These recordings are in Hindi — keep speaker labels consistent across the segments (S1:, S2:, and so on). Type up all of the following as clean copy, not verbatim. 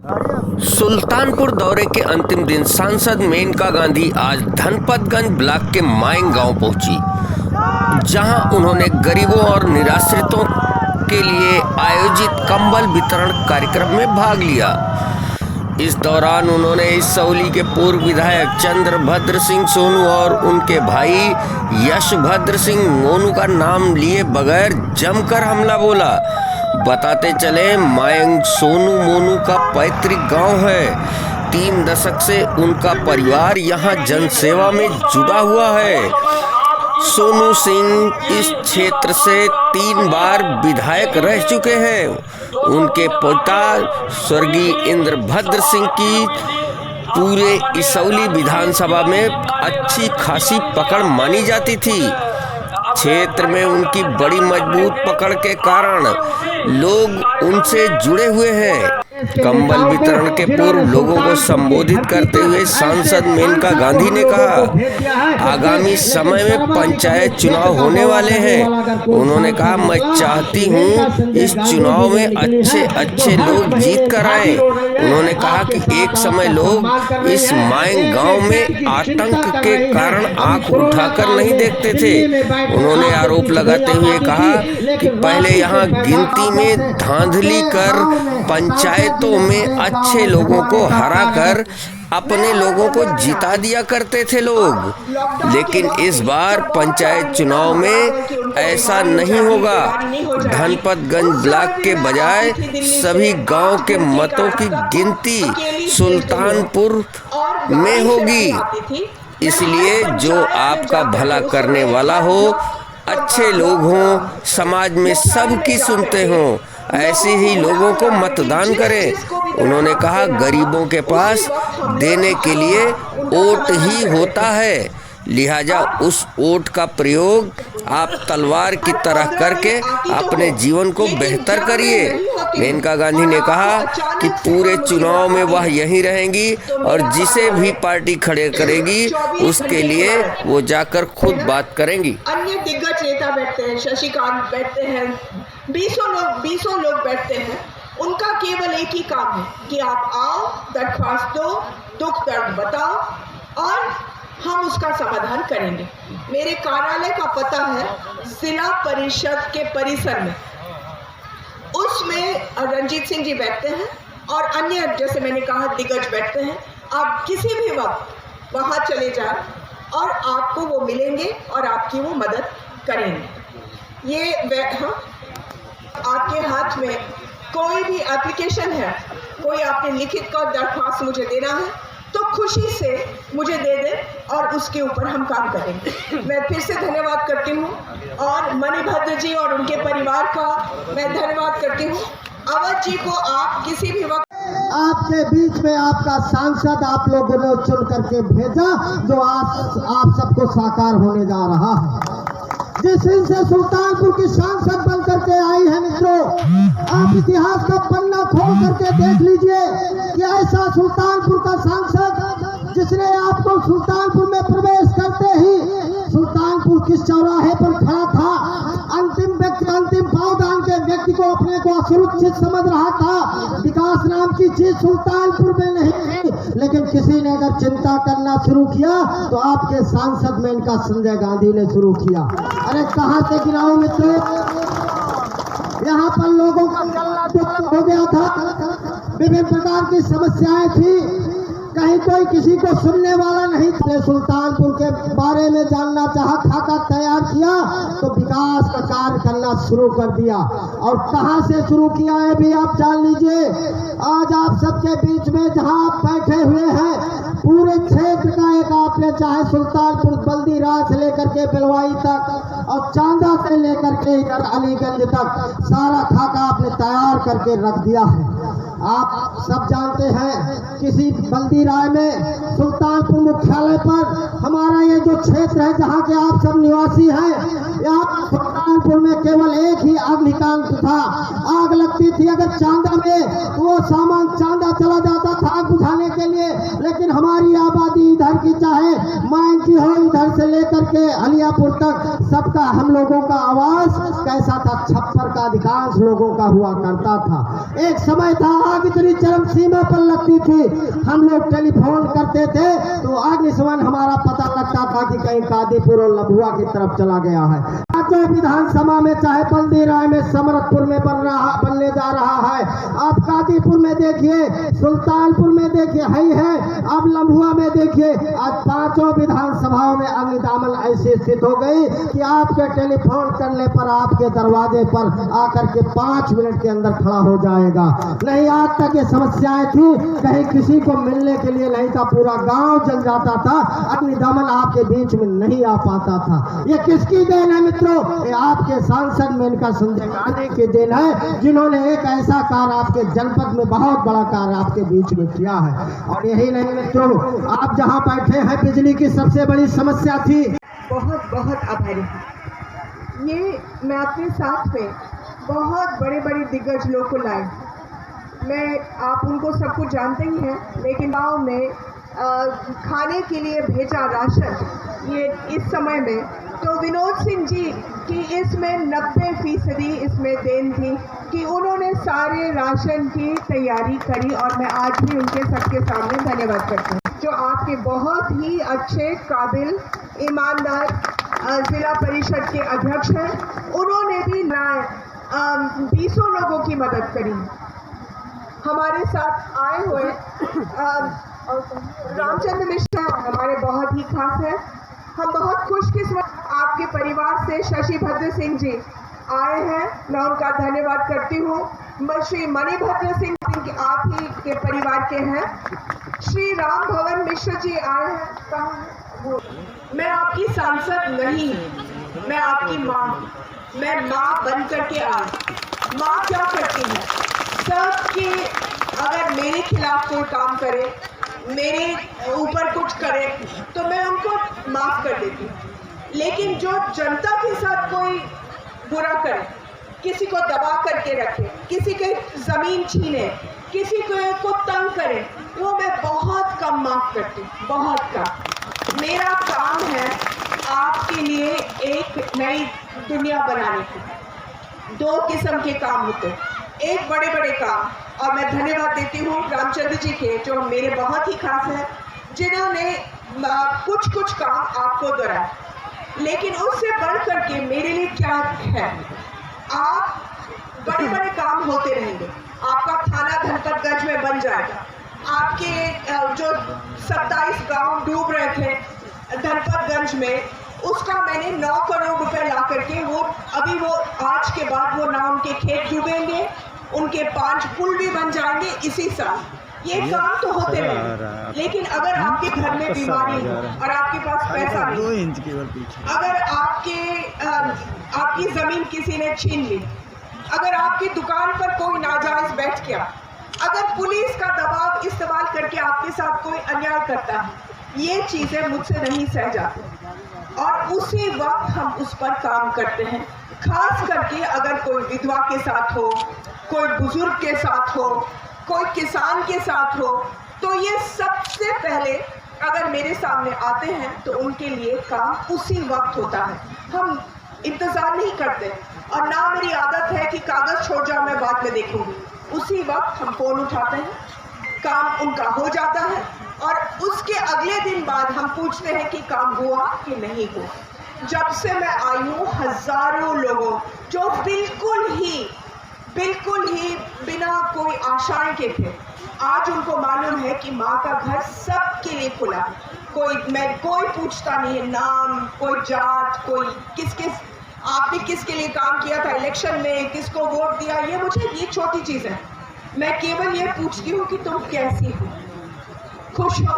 S1: सुल्तानपुर दौरे के अंतिम दिन सांसद मेनका गांधी आज धनपतगंज ब्लॉक के माइंग गांव पहुंची, जहां उन्होंने गरीबों और निराश्रितों के लिए आयोजित कंबल वितरण कार्यक्रम में भाग लिया। इस दौरान उन्होंने इसौली के पूर्व विधायक चंद्रभद्र सिंह सोनू और उनके भाई यशभद्र सिंह मोनू का नाम लिए बगैर जमकर हमला बोला। बताते चले, मायंग सोनू मोनू का पैतृक गांव है। 3 दशक से उनका परिवार यहां जनसेवा में जुड़ा हुआ है। सोनू सिंह इस क्षेत्र से 3 बार विधायक रह चुके हैं। उनके पिता स्वर्गीय इंद्रभद्र सिंह की पूरे इसौली विधानसभा में अच्छी खासी पकड़ मानी जाती थी। क्षेत्र में उनकी बड़ी मजबूत पकड़ के कारण लोग उनसे जुड़े हुए हैं। कंबल वितरण के पूर्व लोगों को संबोधित करते हुए सांसद मेनका गांधी ने कहा, आगामी समय में पंचायत चुनाव होने वाले हैं। उन्होंने कहा, मैं चाहती हूं इस चुनाव में अच्छे लोग जीत कर आए। उन्होंने कहा कि एक समय लोग इस माइंग गांव में आतंक के कारण आंख उठाकर नहीं देखते थे। उन्होंने आरोप लगाते हुए कहा कि पहले यहां गिनती में धांधली कर पंचायतों में अच्छे लोगों को हराकर अपने लोगों को जिता दिया करते थे लोग, लेकिन इस बार पंचायत चुनाव में ऐसा नहीं होगा। धनपतगंज ब्लॉक के बजाय सभी गांव के मतों की गिनती सुल्तानपुर में होगी। इसलिए जो आपका भला करने वाला हो, अच्छे लोग हों, समाज में सबकी सुनते हों, ऐसे ही लोगों को मतदान करें। उन्होंने कहा, गरीबों के पास देने के लिए वोट ही होता है, लिहाजा उस वोट का प्रयोग आप तलवार की तरह करके अपने जीवन को बेहतर करिए। मेनका गांधी ने कहा कि पूरे चुनाव में वह यहीं रहेंगी और जिसे भी पार्टी खड़े करेगी उसके लिए वो जाकर खुद बात करेंगी।
S2: अन्य दिग्गज नेता बैठते हैं, शशिकांत बैठते हैं, 20 लोग बैठते हैं। उनका केवल एक ही काम है कि आप आओ, दरख्वास्त दो, दुख दर्द बताओ और हम उसका समाधान करेंगे। मेरे कार्यालय का पता है जिला परिषद के परिसर में, उसमें रंजीत सिंह जी बैठते हैं और अन्य जैसे मैंने कहा दिग्गज बैठते हैं। आप किसी भी वक्त वहां चले जाएं और आपको वो मिलेंगे और आपकी वो मदद करेंगे। ये हाँ, आपके हाथ में कोई भी एप्लीकेशन है, कोई आपने लिखित का दरख्वास्त मुझे देना है तो खुशी से मुझे दे दे और उसके ऊपर हम काम करेंगे। मैं फिर से धन्यवाद करती हूँ और मणिभद्र जी और उनके परिवार का मैं धन्यवाद करती हूँ। अवध जी को आप किसी भी वक्त
S3: आपके बीच में आपका सांसद आप लोगों ने चुन करके भेजा, जो आप सबको साकार होने जा रहा है। जिस दिन से सुल्तानपुर की सांसद बन करके आई है मित्रों, आप इतिहास का पन्ना खोल करके देख लीजिए कि ऐसा सुल्तानपुर का सांसद जिसने आपको सुल्तानपुर में प्रवेश करते ही सुल्तानपुर किस चौराहे पर खड़ा था, अंतिम पावदान के व्यक्ति को अपने को असुरक्षित समझ रहा था। विकास नाम की चीज सुल्तानपुर में नहीं थी, लेकिन किसी ने अगर चिंता करना शुरू किया तो आपके सांसद में इनका संजय गांधी ने शुरू किया। अरे कहां से गिराओ मित्रों, यहाँ पर लोगों का जलना हो गया था, विभिन्न प्रकार की समस्याएं थी, कहीं कोई किसी को सुनने वाला नहीं था। सुल्तानपुर के बारे में जानना चाहा, खाका तैयार किया तो विकास का कार्य करना शुरू कर दिया। और कहां से शुरू किया है भी आप जान लीजिए। आज आप सबके बीच में जहां आप बैठे हुए हैं, पूरे क्षेत्र का एक आपने चाहे सुल्तानपुर बल्दीराज से लेकर के बिलवाई तक और चांदा से लेकर के अलीगंज तक सारा खाका आपने तैयार करके रख दिया है। आप सब जानते हैं किसी बल्दीराय में सुल्तानपुर मुख्यालय पर हमारा ये जो क्षेत्र है जहाँ के आप सब निवासी हैं, यहाँ सुल्तानपुर में केवल एक ही अग्निकांड था। आग लगती थी अगर चांदा में, वो सामान चांदा चला जाता था आग बुझाने के लिए, लेकिन हमारी आबादी इधर की चाहे माइंग की हो, इधर से लेकर के अलियापुर तक सबका हम लोगों का आवाज कैसा था, छप्पर का अधिकांश लोगों का हुआ करता था। एक समय था आग इतनी चरम सीमा पर लगती थी, हम लोग टेलीफोन करते थे तो अग्निशमन हमारा पता लगता था कि कहीं कादीपुर और लभुआ की तरफ चला गया है। जो विधानसभा में चाहे बल्दी राय में समरतपुर में बनने जा रहा है, अब कादीपुर में देखिए, सुल्तानपुर में देखिए है, अब लम्हुआ में देखिए, आज पांचों विधानसभाओं में अग्निदामन ऐसी स्थित हो गई कि आपके टेलीफोन करने पर आपके दरवाजे पर आकर के 5 मिनट के अंदर खड़ा हो जाएगा। नहीं आज तक ये समस्याएं थी, कहीं किसी को मिलने के लिए नहीं था, पूरा गांव जल जाता था, अग्निदामन आपके बीच में नहीं आ पाता था। ये किसकी देन है मित्रों? ये आपके सांसद मेनका संजय गांधी की देन है, जिन्होंने एक ऐसा कार्य आपके जनपद में बहुत बड़ा कार्य आपके बीच में किया है। और यही नहीं मित्रों, आप जहां बैठे हैं बिजली की सबसे बड़ी समस्या थी।
S2: बहुत बहुत आभारी हूँ। ये मैं अपने साथ में बहुत बड़े बड़े दिग्गज लोग को लाई। मैं आप उनको सब कुछ जानते ही हैं, लेकिन गाँव में खाने के लिए भेजा राशन ये इस समय में, तो विनोद सिंह जी की इसमें 90% इसमें देन थी कि उन्होंने सारे राशन की तैयारी करी, और मैं आज भी उनके सबके सामने धन्यवाद करती हूँ। जो आपके बहुत ही अच्छे, काबिल, ईमानदार जिला परिषद के अध्यक्ष हैं, उन्होंने भी 20 लोगों की मदद करी। हमारे साथ आए हुए रामचंद्र मिश्रा हमारे बहुत ही खास है। हम बहुत खुशकिस्मत, आपके परिवार से शशि भद्र सिंह जी आए हैं, मैं उनका धन्यवाद करती हूँ। श्री मणिभद्र सिंह आप ही के परिवार के हैं। श्री राम भवन मिश्र जी आए हैं। मैं आपकी सांसद नहीं, मैं आपकी माँ, मैं माँ बन करके आई। माँ क्या करती है, सबके अगर मेरे खिलाफ कोई काम करे, मेरे ऊपर कुछ करे, तो मैं उनको माफ कर देती हूँ। लेकिन जो जनता के साथ कोई बुरा करे, किसी को दबा करके रखे, किसी की जमीन छीने, किसी को तंग करे, वो मैं बहुत कम माफ करती हूँ, बहुत कम। मेरा काम है आपके लिए एक नई दुनिया बनाने की। 2 किस्म के काम होते हैं, एक बड़े बड़े काम, और मैं धन्यवाद देती हूँ रामचंद्र जी के, जो मेरे बहुत ही खास हैं, जिन्होंने कुछ काम आपको दोहराया। लेकिन उससे बढ़ करके मेरे लिए क्या है, आप बड़े बड़े काम होते रहेंगे, आपका थाना धनपतगंज में बन जाएगा, आपके जो 27 गांव डूब रहे थे धनपतगंज में, उसका मैंने 9 करोड़ रुपए ला करके वो आज के बाद वो ना उनके खेत डूबेंगे, उनके 5 पुल भी बन जाएंगे इसी साल। ये काम तो होते रहे। लेकिन अगर आपके घर में बीमारी है और आपके पास पैसा नहीं, अगर आपकी जमीन किसी ने छीन ली, अगर आपकी दुकान पर कोई नाजायज बैठ गया, अगर पुलिस का दबाव इस्तेमाल करके आपके साथ कोई अन्याय करता है, ये चीजें मुझसे नहीं सह जाती। और उसी वक्त हम उस पर काम करते हैं। खास करके अगर कोई विधवा के साथ हो, कोई बुजुर्ग के साथ हो, कोई किसान के साथ हो, तो ये सबसे पहले अगर मेरे सामने आते हैं तो उनके लिए काम उसी वक्त होता है। हम इंतजार नहीं करते, और ना मेरी आदत है कि कागज छोड़ जाओ मैं बाद में देखूंगी। उसी वक्त हम फोन उठाते हैं, काम उनका हो जाता है, और उसके अगले दिन बाद हम पूछते हैं कि काम हुआ कि नहीं हुआ। जब से मैं आई हूँ, हजारों लोगों जो बिल्कुल ही बिना कोई आशाएं के थे, आज उनको मालूम है कि माँ का घर सबके लिए खुला। कोई पूछता नहीं है नाम, कोई जात, कोई आपने किसके लिए काम किया था इलेक्शन में, किसको वोट दिया, ये छोटी चीज है। मैं केवल ये पूछती हूँ कि तुम कैसी हो, खुश हो,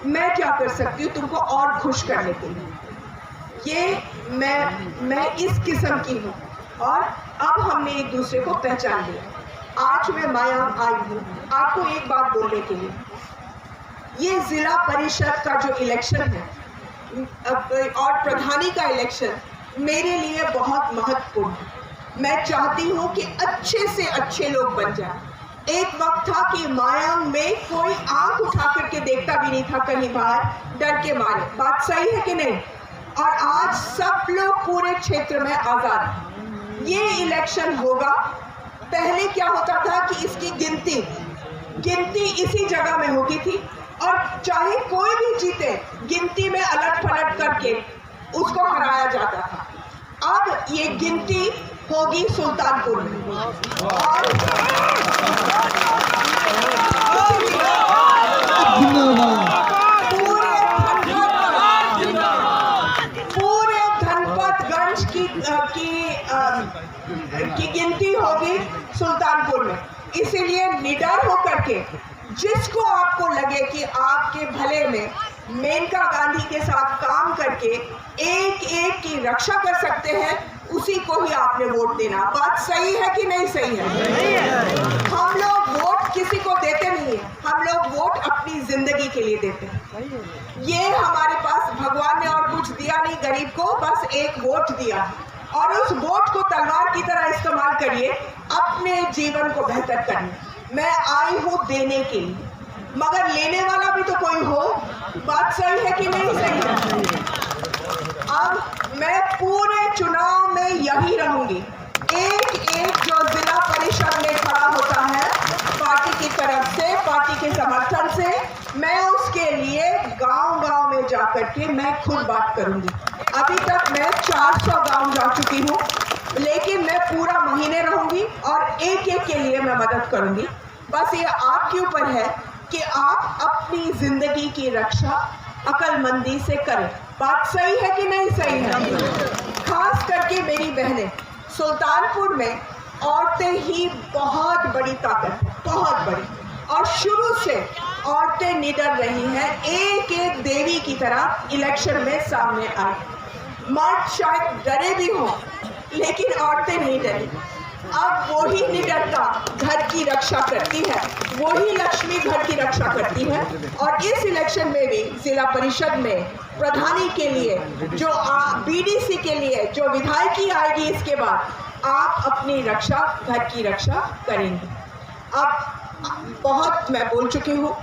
S2: मैं क्या कर सकती हूँ तुमको और खुश करने के लिए। ये मैं इस किस्म की हूँ, और अब हमने एक दूसरे को पहचान लिया। आज मैं माया आई हूँ आपको एक बात बोलने के लिए। ये जिला परिषद का जो इलेक्शन है और प्रधानी का इलेक्शन मेरे लिए बहुत महत्वपूर्ण है। मैं चाहती हूँ कि अच्छे से अच्छे लोग बन जाएं, एक वक्त था कि मायांग में कोई आंख उठा करके देखता भी नहीं था कहीं बाहर, डर के मारे। बात सही है कि नहीं? और आज सब लोग पूरे क्षेत्र में आजाद। ये इलेक्शन होगा। पहले क्या होता था कि इसकी गिनती इसी जगह में होती थी और चाहे कोई भी जीते, गिनती में अलट पलट करके उसको हराया जाता था। अब ये गिनती होगी सुल्तानपुर में और पूरे धनपतगंज की गिनती होगी सुल्तानपुर में। इसीलिए निडर होकर के जिसको आपको लगे कि आपके भले में मेनका गांधी के साथ काम करके एक एक की रक्षा कर सकते हैं, उसी को ही आपने वोट देना। बात सही है कि नहीं सही है? हम लोग वोट किसी को देते नहीं है, हम लोग वोट अपनी जिंदगी के लिए देते हैं। ये हमारे पास भगवान ने और कुछ दिया नहीं, गरीब को बस एक वोट दिया और उस वोट को तलवार की तरह इस्तेमाल करिए अपने जीवन को बेहतर करने। मैं आई हूँ देने के लिए, मगर लेने वाला भी तो कोई हो। बात सही है कि नहीं सही है? अब मैं पूरे चुनाव में यही रहूंगी। एक जो जिला परिषद में खड़ा होता है पार्टी की तरफ से, पार्टी के समर्थन से, मैं उसके लिए गांव-गांव में जाकर के मैं खुद बात करूंगी। अभी तक मैं 400 गांव जा चुकी हूँ, लेकिन मैं पूरा महीने रहूंगी और एक एक के लिए मैं मदद करूंगी। बस ये आपके ऊपर है कि आप अपनी जिंदगी की रक्षा अक्लमंदी से करें। बात सही है कि नहीं सही है? खास करके मेरी बहनें, सुल्तानपुर में औरतें ही बहुत बड़ी ताकत, बहुत बड़ी, और शुरू से औरतें निडर रही हैं, एक एक देवी की तरह इलेक्शन में सामने आई। मर्द शायद डरे भी हों, लेकिन औरतें नहीं डरी। अब वही निडरता घर की रक्षा करती है, वही लक्ष्मी घर की रक्षा करती है। और इस इलेक्शन में भी जिला परिषद में प्रधानी के लिए, जो बीडीसी के लिए जो विधायकी आएगी, इसके बाद आप अपनी रक्षा, घर की रक्षा करेंगे। अब बहुत मैं बोल चुकी हूँ,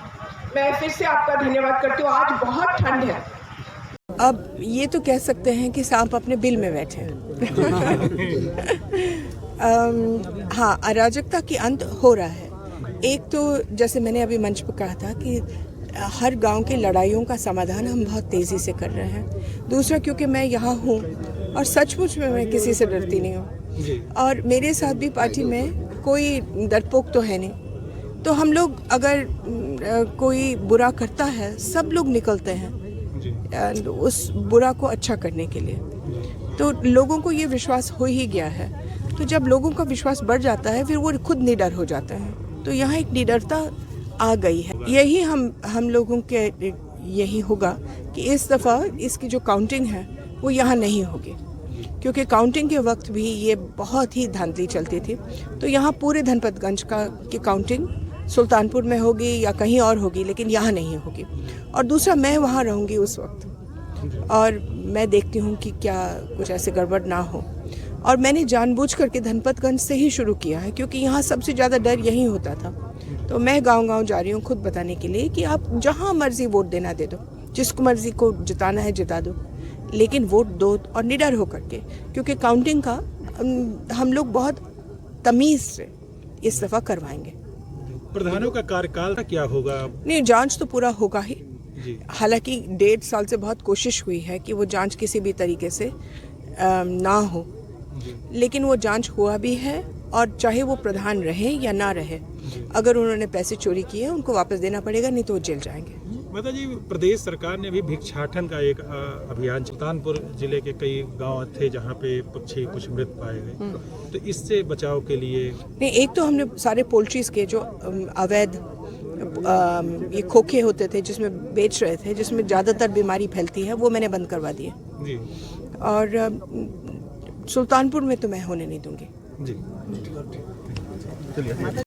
S2: मैं फिर से आपका धन्यवाद करती हूँ। आज बहुत ठंड है।
S4: अब ये तो कह सकते हैं कि सांप अपने बिल में बैठे हैं। हाँ, अराजकता की अंत हो रहा है। एक तो जैसे मैंने अभी मंच पर कहा था कि हर गांव की लड़ाइयों का समाधान हम बहुत तेज़ी से कर रहे हैं। दूसरा, क्योंकि मैं यहाँ हूँ और सचमुच में मैं किसी से डरती नहीं हूँ और मेरे साथ भी पार्टी में कोई डरपोक तो है नहीं। तो हम लोग अगर कोई बुरा करता है, सब लोग निकलते हैं उस बुरा को अच्छा करने के लिए। तो लोगों को ये विश्वास हो ही गया है। तो जब लोगों का विश्वास बढ़ जाता है, फिर वो खुद निडर हो जाते हैं। तो यहाँ एक निडरता आ गई है। यही हम लोगों के यही होगा कि इस दफ़ा इसकी जो काउंटिंग है वो यहाँ नहीं होगी, क्योंकि काउंटिंग के वक्त भी ये बहुत ही धांधली चलती थी। तो यहाँ पूरे धनपतगंज की काउंटिंग सुल्तानपुर में होगी या कहीं और होगी, लेकिन यहाँ नहीं होगी। और दूसरा, मैं वहाँ रहूँगी उस वक्त और मैं देखती हूँ कि क्या कुछ ऐसे गड़बड़ ना हो। और मैंने जानबूझ करके धनपतगंज से ही शुरू किया है, क्योंकि यहाँ सबसे ज़्यादा डर यही होता था। तो मैं गांव-गांव जा रही हूँ खुद बताने के लिए कि आप जहाँ मर्जी वोट देना दे दो, जिसको मर्जी को जिताना है जिता दो, लेकिन वोट दो और निडर होकर के, क्योंकि काउंटिंग का हम लोग बहुत तमीज़ से इस दफ़ा करवाएंगे।
S5: प्रधानों का कार्यकाल क्या होगा?
S4: नहीं, जांच तो पूरा होगा ही। हालांकि 1.5 साल से बहुत कोशिश हुई है कि वो जांच किसी भी तरीके से ना हो, लेकिन वो जांच हुआ भी है। और चाहे वो प्रधान रहे या ना रहे, अगर उन्होंने पैसे चोरी किए उनको वापस देना पड़ेगा, नहीं तो वो जेल जाएंगे।
S5: माता जी, प्रदेश सरकार ने भी भिक्षाटन का एक अभियान, सुल्तानपुर जिले के कई गांव थे जहां पे पक्षी कुछ मृत पाए गए, तो इससे बचाव के लिए
S4: नहीं, एक तो हमने सारे पोल्ट्रीज के जो अवैध ये खोखे होते थे जिसमें बेच रहे थे, जिसमें ज़्यादातर बीमारी फैलती है, वो मैंने बंद करवा दिए जी। और सुल्तानपुर में तो मैं होने नहीं दूंगी जी।